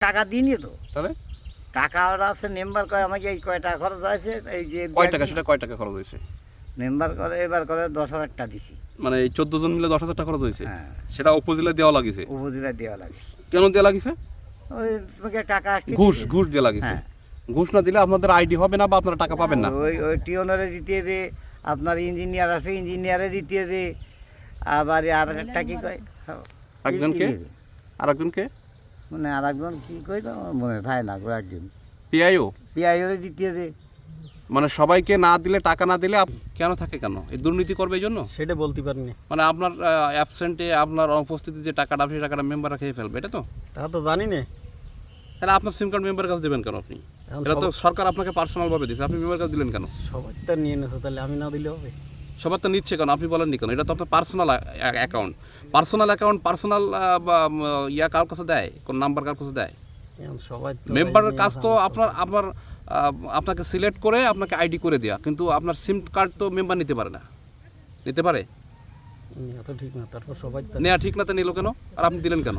টাকা দিইনি তো। তাহলে টাকা ওরা আছে মেম্বার করে আমাকে এই কয় টাকা খরচ হয়েছে এই যে কয় টাকা, সেটা কয় টাকা খরচ হয়েছে? মেম্বার করে এবার করে 10,000 টাকা দিছি। মানে এই 14 জন মিলে 10,000 টাকা খরচ হয়েছে। হ্যাঁ, সেটা উপজেলা দেওয়া লাগিছে। উপজেলা দেওয়া লাগে। কেন দেওয়া লাগিছে? ওই তোমাকে টাকা আসছে ঘুষ দিয়ে লাগিছে। হ্যাঁ, ঘুষ না দিলে আপনাদের আইডি হবে না বা আপনারা টাকা পাবেন না। ওই টিওনারে দিতে হবে, আপনার ইঞ্জিনিয়ার আছে ইঞ্জিনিয়ারে দিতে হবে, আবার আর একটা কি কয় একজনকে আরেকজনকে মানে আর একজন কি কই তো আমার মনে থাকে না গো, একজন পিআইও পিআইওরে দিতে হবে। মানে সবাইকে না দিলে, টাকা না দিলে কেন থাকে, কেন এই দুর্নীতি করবে এই জন্য? সেটা বলতে পারিনি। মানে আপনার অ্যাবসেন্টে, আপনার অনুপস্থিতিতে যে টাকাটা, সেই টাকাটা মেম্বাররা খেয়ে ফেলবে, এটা তো? তা তো জানি না। তাহলে আপনার সিম কার্ড মেম্বারের কাছে দেবেন কেন আপনি? এখন এটা তো সরকার আপনাকে পার্সোনালভাবে দিয়েছে, আপনি মেম্বারের কাছে দিলেন কেন? সবাই তো নিয়ে নেছে, তাহলে আমি না দিলে হবে? সবার তো নিচ্ছে কেন, আপনি বলেননি কেন? এটা তো আপনার পার্সোনাল অ্যাকাউন্ট। পার্সোনাল ইয়া কার কাছে দেয়, কোন নাম্বার কার কাছে দেয়? এখন সবাই তো মেম্বারের কাজ তো আপনাকে সিলেক্ট করে আপনাকে আইডি করে দেওয়া, কিন্তু আপনার সিম কার্ড তো মেম্বার নিতে পারে না। নিতে পারে? নেওয়া তো ঠিক না। তারপর সবাই তো নেওয়া ঠিক না, তো নিল কেন? আর আপনি দিলেন কেন?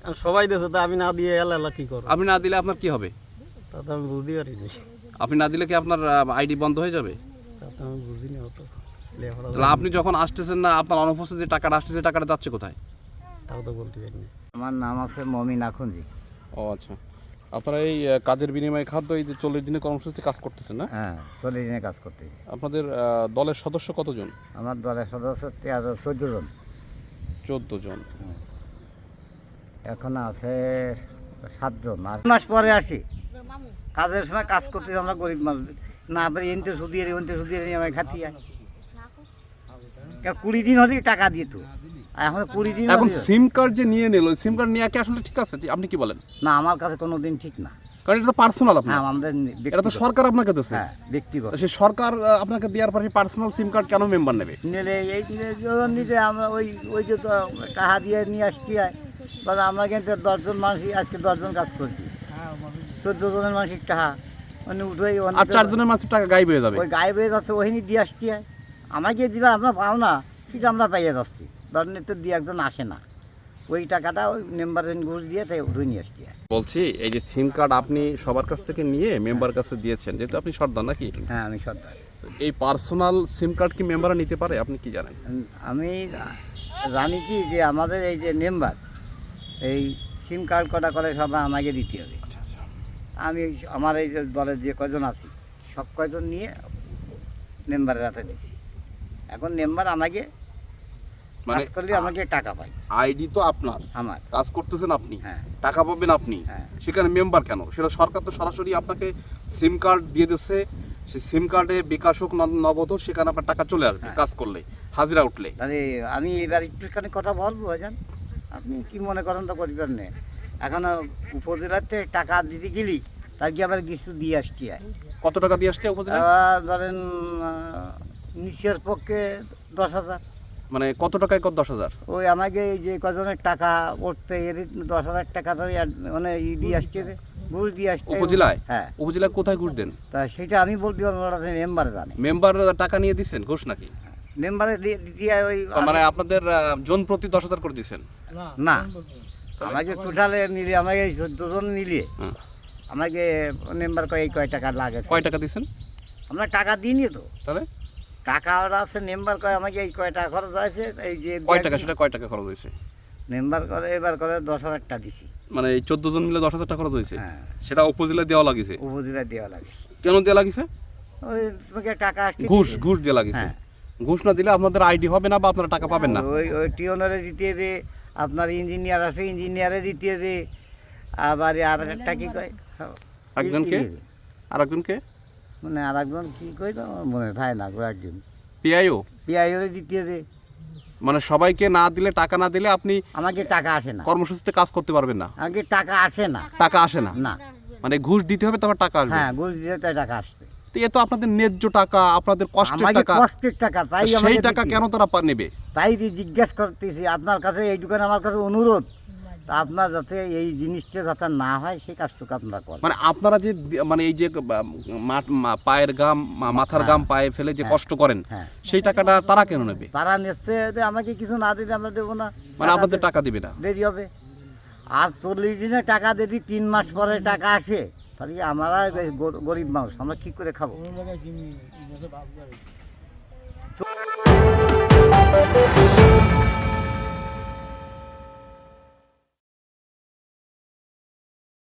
এখন সবাই দিয়েছে, তা আমি না দিয়ে এলা কি করবো? আপনি না দিলে আপনার কি হবে? তা তো আমি বুঝতে পারিনি। আপনি না দিলে কি আপনার আইডি বন্ধ হয়ে যাবে? তা তো আমি বুঝিনি অত। লেখাপড়া তাহলে আপনি যখন আসতেছেন না, আপনার অনুপস্থিত যে টাকাটা আসতেছে, টাকাটা যাচ্ছে কোথায়? তাও তো বলতে পারিনি। আমার নাম আছে মমিন আখুনজি। ও আচ্ছা, আপনারা এই কাজের বিনিময়ে খাদ্য, এই যে 40 দিনের কর্মসূচিতে কাজ করতেছেন না? হ্যাঁ, 40 দিনে কাজ করতেছি। আপনাদের দলের সদস্য কতজন? আমার দলের সদস্য 14 জন। 14 জন। এখন আছে 7 জন। আর মাস পরে আসি কাজের সময়, কাজ করতেছি আমরা গরিব মানুষ, না পারি এনতে সুদিয়ে নিয়ে আমার খাতি যায়। 20 দিন হলেই টাকা দিত, এখন 20 দিন এখন সিম কার্ড যে নিয়ে নিল, সিম কার্ড নিয়ে কি আসলে ঠিক আছে? আপনি কি বলেন? না, আমার কাছে কোনো দিন ঠিক না। কারণ এটা তো পার্সোনাল আপনার। হ্যাঁ, আমাদের এটা তো সরকার আপনাকে দিয়েছে। হ্যাঁ, ব্যক্তিগত। সেই সরকার আপনাকে দেওয়ার পরে পার্সোনাল সিম কার্ড কেন মেম্বার নেবে? নিলে এই নিতে আমরা ওই যে তো টাকা দিয়ে নিয়ে আসছি, বা আমরা কিন্তু 10 জন মানুষ আজকে 10 জন কাজ করছি, 14 জনের মানুষের টাকা মানে উঠেই আর 4 জনের মাসের টাকা গায়েব হয়ে যাবে। ওই গায়েব হয়ে যাচ্ছে, ওহিনি দিয়ে আসছি। আমাকে দিলে আমরা পাও না, সেটা আমরা পাইয়ে যাচ্ছি। ধরেন তো দিয়ে একজন আসে না, ওই টাকাটা ওই মেম্বারের ঘুষ দিয়ে তাই উঠে নিয়ে আসছি। বলছি, এই যে সিম কার্ড আপনি সবার কাছ থেকে নিয়ে মেম্বার কাছে দিয়েছেন, যেহেতু আপনি সর্দার নাকি? হ্যাঁ, আমি সর্দার। এই পার্সোনাল সিম কার্ড কি মেম্বাররা নিতে পারে, আপনি কি জানেন? আমি জানি কি যে আমাদের এই যে মেম্বার, এই সিম কার্ড কটা করে সব আমাকে দিতে হবে। আচ্ছা আচ্ছা। আমি আমার এই যে দলের যে কজন আছি সব কয়জন নিয়ে মেম্বারের হাতে দিছি। এখন মেম্বার আমাকে কাজ করলে আমাকে টাকা পাই। আইডি তো আপনার, আমার কাজ করতেছেন আপনি, হ্যাঁ, টাকা পাবেন আপনি, হ্যাঁ। সেখানে মেম্বার কেন? সেটা সরকার তো সরাসরি আপনাকে সিম কার্ড দিয়ে দিচ্ছে। সেই সিম কার্ডে বিকাশ হোক নগদ হোক, সেখানে আপনার টাকা চলে আসবে কাজ করলে, হাজিরা উঠলে। তাহলে আমি এবার একটুখানি কথা বলবো, জান আপনি কি মনে করেন তো করিবেন না। এখন উপজেলার থেকে টাকা দিতে গেলি তার কি আবার কিছু দিয়ে আসছি। কত টাকা দিয়ে আসছে উপজেলা? ধরেন নিচের পক্ষে 10,000। মানে কত টাকায় কত? 10,000? ওই আমাকে এই যে কজনের টাকা উঠতে এর 10,000 টাকা ধরে মানে দিয়ে আসছে, ঘুষ দিয়ে আসছে উপজেলায়? হ্যাঁ। উপজেলায় কোথায় ঘুষ দেন? তা সেটা আমি বলতে পারবো না, মেম্বার জানে। মেম্বার টাকা নিয়ে দিচ্ছেন ঘুষ নাকি? মেম্বারে দিয়ে ওই মানে আপনাদের জন প্রতি 10,000 করে দিচ্ছেন? না, আমাকে টোটালে নিলে, আমাকে 14 জন নিলে হ্যাঁ। আমাকে মেম্বার এই কয় টাকা লাগে। কয় টাকা দিচ্ছেন? আমরা টাকা দিইনি তো। তাহলে টাকা ওরা আছে মেম্বার কয় আমাকে এই কয় টাকা খরচ হয়েছে এই যে কয় টাকা, সেটা কয় টাকা খরচ হয়েছে? মেম্বার করে এবার করে 10,000 টাকা দিছি। মানে এই 14 জন মিলে 10,000 টাকা খরচ হয়েছে। হ্যাঁ, সেটা উপজেলায় দেওয়া লাগিছে। উপজেলা দেওয়া লাগে। কেন দেওয়া লাগিছে? ওই তোমাকে টাকা আসছে ঘুষ দিয়ে লাগিছে। হ্যাঁ। ঘুষ না দিলে আপনাদের আইডি হবে না বা আপনারা টাকা পাবেন না। ওই টিওনারে দিতে হবে, আপনার ইঞ্জিনিয়ার আছে ইঞ্জিনিয়ারে দিতে হবে, আবার আর একটা কি কয় একজনকে আরেকজনকে মানে আর একজন কি কই তো আমার মনে থাকে না গো, একজন পিআইও। পিআইওরে দিতে হবে। মানে সবাইকে না দিলে, টাকা না দিলে আপনি আমাকে টাকা আসে না, কর্মসূচিতে কাজ করতে পারবেন না। আমাকে টাকা আসে না। টাকা আসে না? না, মানে ঘুষ দিতে হবে, তারপর টাকা আসবে। হ্যাঁ, ঘুষ দিতে তাই টাকা আসবে। তো এ তো আপনাদের ন্যায্য টাকা, আপনাদের কষ্টের আমাকে টাকা। কষ্টের টাকা, তাই সেই আমাকে টাকা দিতে কেন হবে। তারা নেবে? তাই জিজ্ঞেস করতেছি আপনার কাছে, এইটুখানে আমার কাছে অনুরোধ, তা আপনার যাতে এই জিনিসটা যাতে না হয় সেই কাজটুকু আপনারা করেন। মানে আপনারা যে মানে এই যে পায়ের গাম, মাথার গাম পায়ে ফেলে যে কষ্ট করেন, হ্যাঁ, সেই টাকাটা তারা কেন নেবে? তারা নিচ্ছে যে আমাকে কিছু না দিলে আমরা দেবো না, মানে আপনাদের টাকা দিবে না? দেরি হবে। আর 40 দিনে টাকা যদি 3 মাস পরে টাকা আসে তাহলে আমরা গরিব মানুষ আমরা কি করে খাবো?